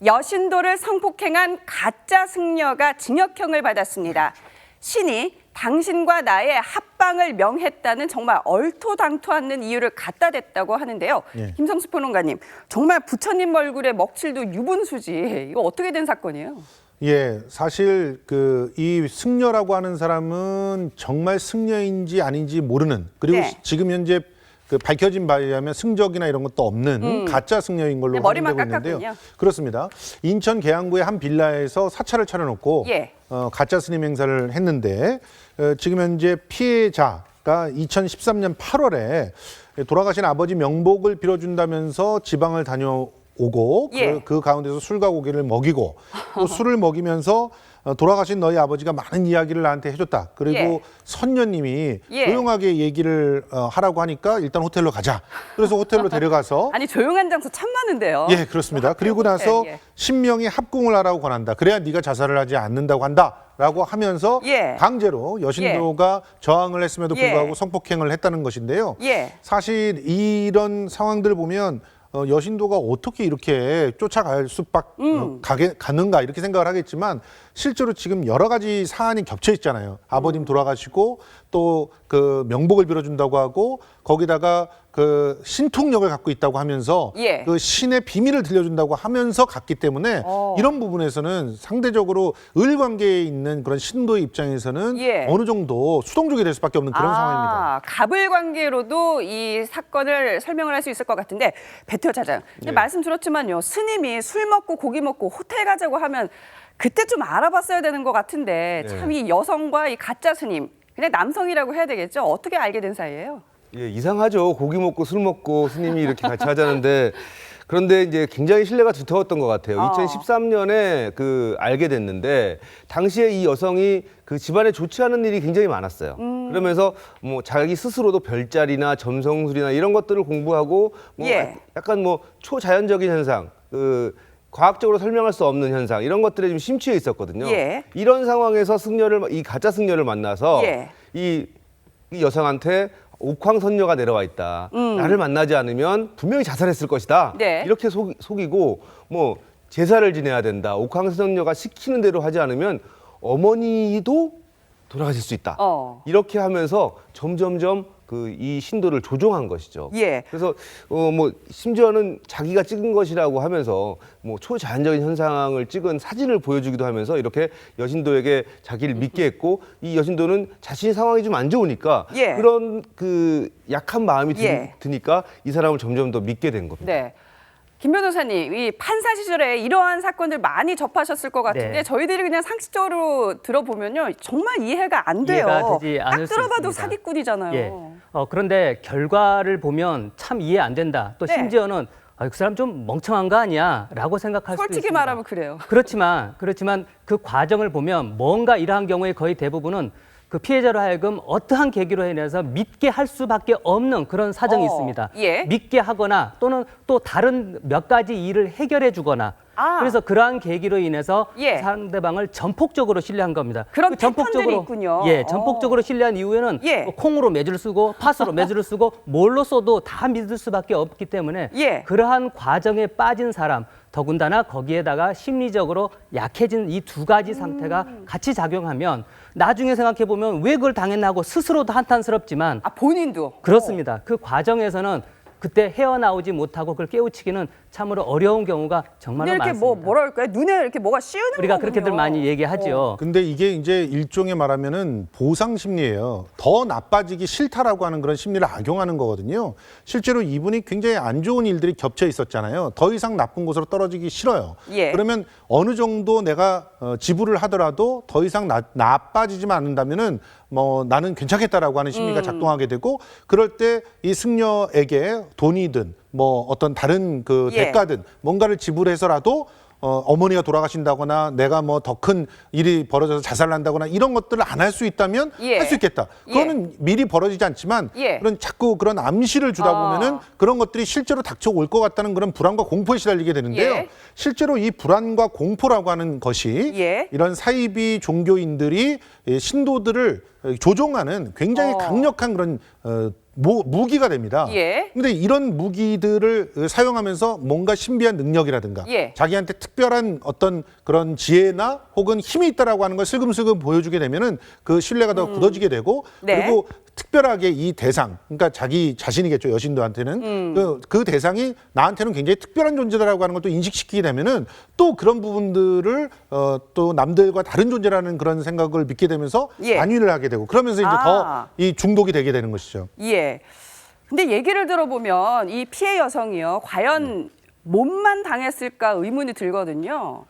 여신도를 성폭행한 가짜 승려가 징역형을 받았습니다. 신이 당신과 나의 합방을 명했다는 정말 얼토당토 않는 이유를 갖다 댔다고 하는데요. 예. 김성수 평론가님, 정말 부처님 얼굴에 먹칠도 유분수지. 이거 어떻게 된 사건이에요? 예, 사실 이 승려라고 하는 사람은 정말 승려인지 아닌지 모르는, 그리고 네. 지금 현재 밝혀진 바에 의하면 승적이나 이런 것도 없는 가짜 승려인 걸로 네, 머리만 확인되고 있는데요. 깎았군요. 그렇습니다. 인천 계양구의 한 빌라에서 사찰을 차려놓고 예. 가짜 스님 행사를 했는데 지금 현재 피해자가 2013년 8월에 돌아가신 아버지 명복을 빌어준다면서 지방을 다녀오고 예. 그 가운데서 술과 고기를 먹이고 또 술을 먹이면서 돌아가신 너희 아버지가 많은 이야기를 나한테 해줬다. 그리고 예. 선녀님이 예. 조용하게 얘기를 하라고 하니까 일단 호텔로 가자. 그래서 호텔로 데려가서 아니, 조용한 장소 참 많은데요. 예, 그렇습니다. 그리고 나서 예. 신명이 합궁을 하라고 권한다. 그래야 네가 자살을 하지 않는다고 한다라고 하면서 예. 강제로 여신도가 저항을 했음에도 예. 불구하고 성폭행을 했다는 것인데요. 예. 사실 이런 상황들을 보면 여신도가 어떻게 이렇게 쫓아갈 수밖에 가는가 이렇게 생각을 하겠지만 실제로 지금 여러 가지 사안이 겹쳐 있잖아요. 아버님 돌아가시고 또 그 명복을 빌어준다고 하고 거기다가 그 신통력을 갖고 있다고 하면서 예. 그 신의 비밀을 들려준다고 하면서 갔기 때문에 이런 부분에서는 상대적으로 을관계에 있는 그런 신도의 입장에서는 예. 어느 정도 수동적이 될 수밖에 없는 그런 상황입니다. 갑을 관계로도 이 사건을 설명을 할 수 있을 것 같은데, 배태호 차장, 말씀 들었지만요, 스님이 술 먹고 고기 먹고 호텔 가자고 하면 그때 좀 알아봤어야 되는 것 같은데 참 이 여성과 이 가짜 스님, 그냥 남성이라고 해야 되겠죠? 어떻게 알게 된 사이예요? 예, 이상하죠. 고기 먹고 술 먹고 스님이 이렇게 같이 하자는데 그런데 이제 굉장히 신뢰가 두터웠던 것 같아요. 2013년에 알게 됐는데 당시에 이 여성이 그 집안에 좋지 않은 일이 굉장히 많았어요. 그러면서 뭐 자기 스스로도 별자리나 점성술이나 이런 것들을 공부하고 뭐 예. 약간 뭐 초자연적인 현상, 과학적으로 설명할 수 없는 현상 이런 것들에 좀 심취해 있었거든요. 예. 이런 상황에서 이 가짜 승려를 만나서 예. 이 여성한테 옥황선녀가 내려와 있다. 나를 만나지 않으면 분명히 자살했을 것이다. 네. 이렇게 속이고 뭐 제사를 지내야 된다. 옥황선녀가 시키는 대로 하지 않으면 어머니도 돌아가실 수 있다. 이렇게 하면서 점점점 이 신도를 조종한 것이죠. 예. 그래서 뭐 심지어는 자기가 찍은 것이라고 하면서 뭐 초자연적인 현상을 찍은 사진을 보여주기도 하면서 이렇게 여신도에게 자기를 믿게 했고 이 여신도는 자신의 상황이 좀 안 좋으니까 예. 그런 약한 마음이 예. 드니까 이 사람을 점점 더 믿게 된 겁니다. 네. 김 변호사님, 이 판사 시절에 이러한 사건들 많이 접하셨을 것 같은데 네. 저희들이 그냥 상식적으로 들어보면요, 정말 이해가 안 돼요. 이해가 되지 않을 딱 수 들어봐도 있습니다. 사기꾼이잖아요. 예. 그런데 결과를 보면 참 이해 안 된다. 또 네. 심지어는 그 사람 좀 멍청한 거 아니야? 라고 생각할 수도 솔직히 있습니다. 말하면 그래요. 그렇지만 그 과정을 보면 뭔가 이러한 경우에 거의 대부분은 그 피해자로 하여금 어떠한 계기로 인해서 믿게 할 수밖에 없는 그런 사정이 있습니다. 예. 믿게 하거나 또는 또 다른 몇 가지 일을 해결해 주거나 그래서 그러한 계기로 인해서 예. 상대방을 전폭적으로 신뢰한 겁니다. 그런 그 전폭적으로 패턴들이 있군요. 예, 전폭적으로 신뢰한 이후에는 예. 뭐 콩으로 매주를 쓰고 팥으로 매주를 쓰고 뭘로 써도 다 믿을 수밖에 없기 때문에 예. 그러한 과정에 빠진 사람, 더군다나 거기에다가 심리적으로 약해진 이 두 가지 상태가 같이 작용하면 나중에 생각해 보면 왜 그걸 당했나 하고 스스로도 한탄스럽지만 본인도. 그렇습니다. 그 과정에서는 그때 헤어나오지 못하고 그걸 깨우치기는 참으로 어려운 경우가 정말로 이렇게 많습니다. 뭐랄까요? 눈에 이렇게 뭐가 씌우는 우리가 거군요. 그렇게들 많이 얘기하죠. 근데 이게 이제 일종의 말하면은 보상 심리예요. 더 나빠지기 싫다라고 하는 그런 심리를 악용하는 거거든요. 실제로 이분이 굉장히 안 좋은 일들이 겹쳐 있었잖아요. 더 이상 나쁜 곳으로 떨어지기 싫어요. 예. 그러면 어느 정도 내가 지불을 하더라도 더 이상 나빠지지만 않는다면은 뭐 나는 괜찮겠다라고 하는 심리가 작동하게 되고 그럴 때 이 승려에게 돈이든 뭐 어떤 다른 예. 대가든 뭔가를 지불해서라도 어머니가 돌아가신다거나 내가 뭐 더 큰 일이 벌어져서 자살난다거나 이런 것들을 안 할 수 있다면 예. 할 수 있겠다. 그거는 미리 벌어지지 않지만 예. 그런 자꾸 그런 암시를 주다 보면은 그런 것들이 실제로 닥쳐올 것 같다는 그런 불안과 공포에 시달리게 되는데요. 예. 실제로 이 불안과 공포라고 하는 것이 예. 이런 사이비 종교인들이 신도들을 조종하는 굉장히 강력한 그런 무기가 됩니다. 예. 근데 이런 무기들을 사용하면서 뭔가 신비한 능력이라든가 예. 자기한테 특별한 어떤 그런 지혜나 혹은 힘이 있다라고 하는 걸 슬금슬금 보여주게 되면은 그 신뢰가 더 굳어지게 되고 네. 그리고 특별하게 이 대상, 그러니까 자기 자신이겠죠, 여신도한테는 그 대상이 나한테는 굉장히 특별한 존재다라고 하는 걸 또 인식시키게 되면은 또 그런 부분들을 또 남들과 다른 존재라는 그런 생각을 믿게 되면서 예. 안위를 하게 되고 그러면서 이제 더 이 중독이 되게 되는 것이죠. 예. 근데 얘기를 들어보면 이 피해 여성이요. 과연 몸만 당했을까 의문이 들거든요.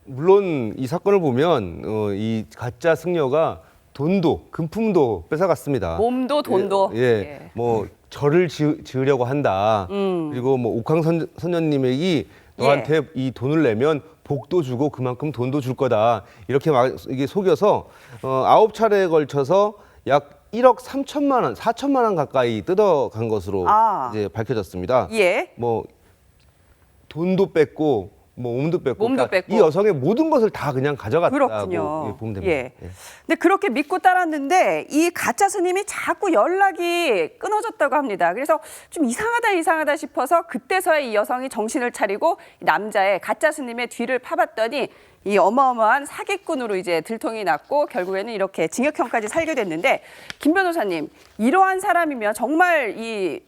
물론 이 사건을 보면 이 가짜 승려가 돈도 금품도 뺏어갔습니다. 몸도 돈도. 예, 뭐 절을 지으려고 한다. 그리고 뭐 옥황 선녀님에게 너한테 이 돈을 내면 복도 주고 그만큼 돈도 줄 거다. 이렇게 막 이게 속여서 9차례에 걸쳐서 약 1억 3천만 원, 4천만 원 가까이 뜯어간 것으로 이제 밝혀졌습니다. 예. 뭐 돈도 뺐고 뭐 몸도 뺐고, 몸도 그러니까 뺐고. 이 여성의 모든 것을 다 그냥 가져갔다고 그렇군요. 보면 됩니다. 예. 근데 그렇게 믿고 따랐는데 이 가짜 스님이 자꾸 연락이 끊어졌다고 합니다. 그래서 좀 이상하다 싶어서 그때서야 이 여성이 정신을 차리고 이 남자의 가짜 스님의 뒤를 파봤더니 이 어마어마한 사기꾼으로 이제 들통이 났고 결국에는 이렇게 징역형까지 살게 됐는데 김 변호사님, 이러한 사람이면 정말 이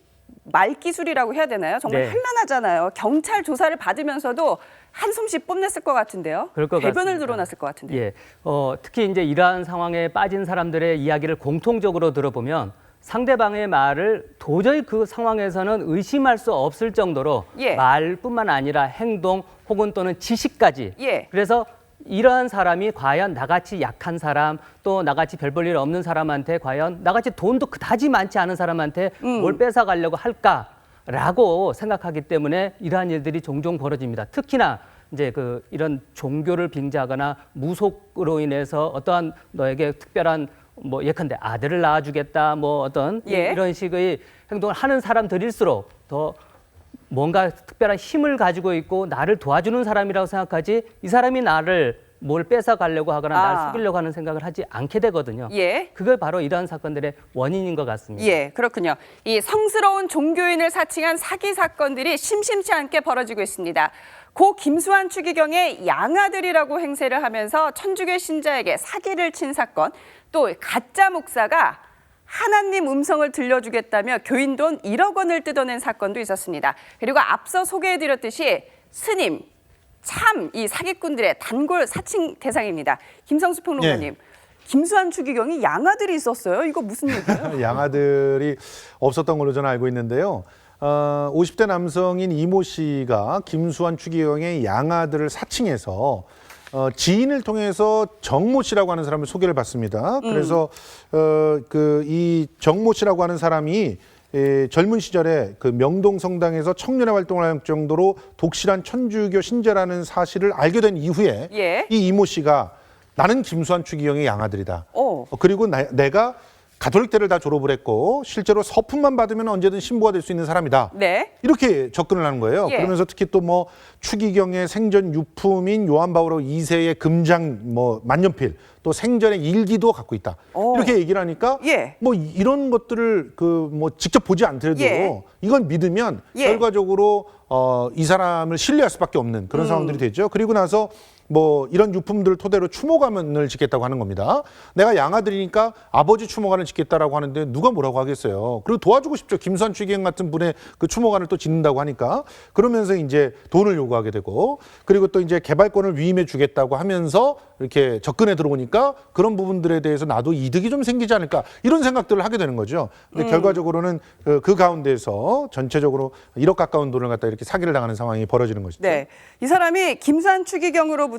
말기술이라고 해야 되나요? 정말 네. 현란하잖아요. 경찰 조사를 받으면서도 한숨씩 뽐냈을 것 같은데요. 그럴 것 배변을 같습니다. 드러났을 것 같은데요. 예, 특히 이제 이러한 상황에 빠진 사람들의 이야기를 공통적으로 들어보면 상대방의 말을 도저히 그 상황에서는 의심할 수 없을 정도로 예. 말뿐만 아니라 행동 혹은 또는 지식까지. 예. 그래서 이러한 사람이 과연 나같이 약한 사람 또 나같이 별 볼 일 없는 사람한테 과연 나같이 돈도 그다지 많지 않은 사람한테 뭘 뺏어가려고 할까라고 생각하기 때문에 이러한 일들이 종종 벌어집니다. 특히나 이제 이런 종교를 빙자하거나 무속으로 인해서 어떠한 너에게 특별한 뭐 예컨대 아들을 낳아주겠다 뭐 어떤 예. 이런 식의 행동을 하는 사람들일수록 더 뭔가 특별한 힘을 가지고 있고 나를 도와주는 사람이라고 생각하지 이 사람이 나를 뭘 뺏어가려고 하거나 날 속이려고 하는 생각을 하지 않게 되거든요. 예. 그게 바로 이러한 사건들의 원인인 것 같습니다. 예, 그렇군요. 이 성스러운 종교인을 사칭한 사기 사건들이 심심치 않게 벌어지고 있습니다. 고 김수환 추기경의 양아들이라고 행세를 하면서 천주교 신자에게 사기를 친 사건, 또 가짜 목사가 하나님 음성을 들려주겠다며 교인 돈 1억 원을 뜯어낸 사건도 있었습니다. 그리고 앞서 소개해드렸듯이 스님, 참 이 사기꾼들의 단골 사칭 대상입니다. 김성수 평론가님, 예. 김수환 추기경이 양아들이 있었어요? 이거 무슨 얘기예요? 양아들이 없었던 걸로 저는 알고 있는데요. 50대 남성인 이모 씨가 김수환 추기경의 양아들을 사칭해서 지인을 통해서 정모 씨라고 하는 사람을 소개를 받습니다. 그래서 이 정모 씨라고 하는 사람이 젊은 시절에 그 명동 성당에서 청년회 활동을 할 정도로 독실한 천주교 신자라는 사실을 알게 된 이후에 예. 이 이모 씨가 나는 김수환 추기경의 양아들이다. 오. 그리고 내가 가톨릭대를 다 졸업을 했고 실제로 서품만 받으면 언제든 신부가 될 수 있는 사람이다. 네. 이렇게 접근을 하는 거예요. 예. 그러면서 특히 또 뭐 추기경의 생전 유품인 요한 바오로 2세의 금장 뭐 만년필 또 생전의 일기도 갖고 있다. 오. 이렇게 얘기를 하니까 예. 뭐 이런 것들을 뭐 직접 보지 않더라도 예. 이건 믿으면 예. 결과적으로 이 사람을 신뢰할 수밖에 없는 그런 상황들이 되죠. 그리고 나서 뭐 이런 유품들을 토대로 추모관을 짓겠다고 하는 겁니다. 내가 양아들이니까 아버지 추모관을 짓겠다라고 하는데 누가 뭐라고 하겠어요. 그리고 도와주고 싶죠. 김수환 추기경 같은 분의 그 추모관을 또 짓는다고 하니까 그러면서 이제 돈을 요구하게 되고 그리고 또 이제 개발권을 위임해 주겠다고 하면서 이렇게 접근해 들어오니까 그런 부분들에 대해서 나도 이득이 좀 생기지 않을까 이런 생각들을 하게 되는 거죠. 근데 결과적으로는 그 가운데에서 전체적으로 1억 가까운 돈을 갖다 이렇게 사기를 당하는 상황이 벌어지는 것이죠. 네. 이 사람이 김수환 추기경으로부터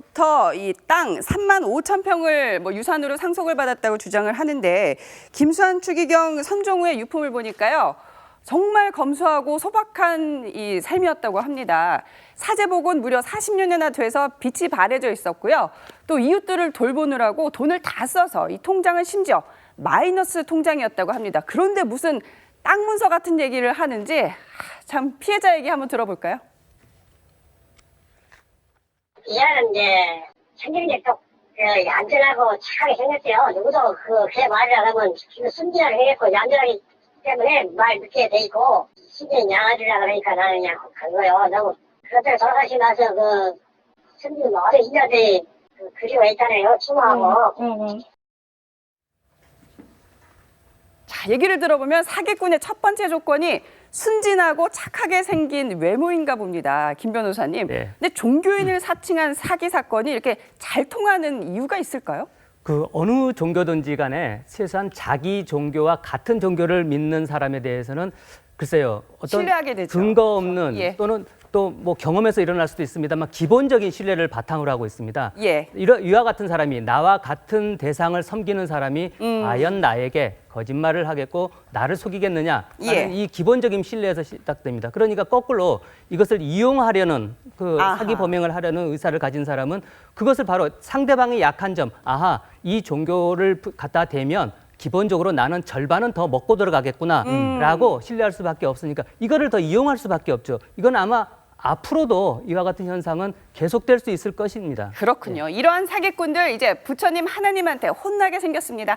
이 땅 3만 5천 평을 뭐 유산으로 상속을 받았다고 주장을 하는데 김수환 추기경 선종 후의 유품을 보니까요. 정말 검소하고 소박한 이 삶이었다고 합니다. 사제복은 무려 40년이나 돼서 빛이 바래져 있었고요. 또 이웃들을 돌보느라고 돈을 다 써서 이 통장은 심지어 마이너스 통장이었다고 합니다. 그런데 무슨 땅 문서 같은 얘기를 하는지 참 피해자 얘기 한번 들어볼까요? 이 아는 이제 생기는 또 안전하고 착하게 생겼어요. 누구도 그게 말이라 하면 순진하게 생겼고 얌전하게 때문에 말 늦게 돼 있고 시즌 양아주라 그러니까 나는 그냥 간 거예요. 너무 그때 돌아가시면서 그 스님 어제 2년 뒤에 그리워했잖아요. 추모하고. 자, 얘기를 들어보면 사기꾼의 첫 번째 조건이 순진하고 착하게 생긴 외모인가 봅니다. 김 변호사님. 네. 근데 종교인을 사칭한 사기 사건이 이렇게 잘 통하는 이유가 있을까요? 그 어느 종교든지 간에 최소한 자기 종교와 같은 종교를 믿는 사람에 대해서는 글쎄요. 어떤 신뢰하게 되죠. 근거 없는 예. 또는 또 뭐 경험에서 일어날 수도 있습니다만 기본적인 신뢰를 바탕으로 하고 있습니다. 예. 이와 같은 사람이 나와 같은 대상을 섬기는 사람이 과연 나에게 거짓말을 하겠고 나를 속이겠느냐 하는 예. 이 기본적인 신뢰에서 시작됩니다. 그러니까 거꾸로 이것을 이용하려는 그 아하. 사기 범행을 하려는 의사를 가진 사람은 그것을 바로 상대방의 약한 점, 아하 이 종교를 갖다 대면 기본적으로 나는 절반은 더 먹고 들어가겠구나라고 신뢰할 수밖에 없으니까 이거를 더 이용할 수밖에 없죠. 이건 아마 앞으로도 이와 같은 현상은 계속될 수 있을 것입니다. 그렇군요. 이러한 사기꾼들 이제 부처님 하나님한테 혼나게 생겼습니다.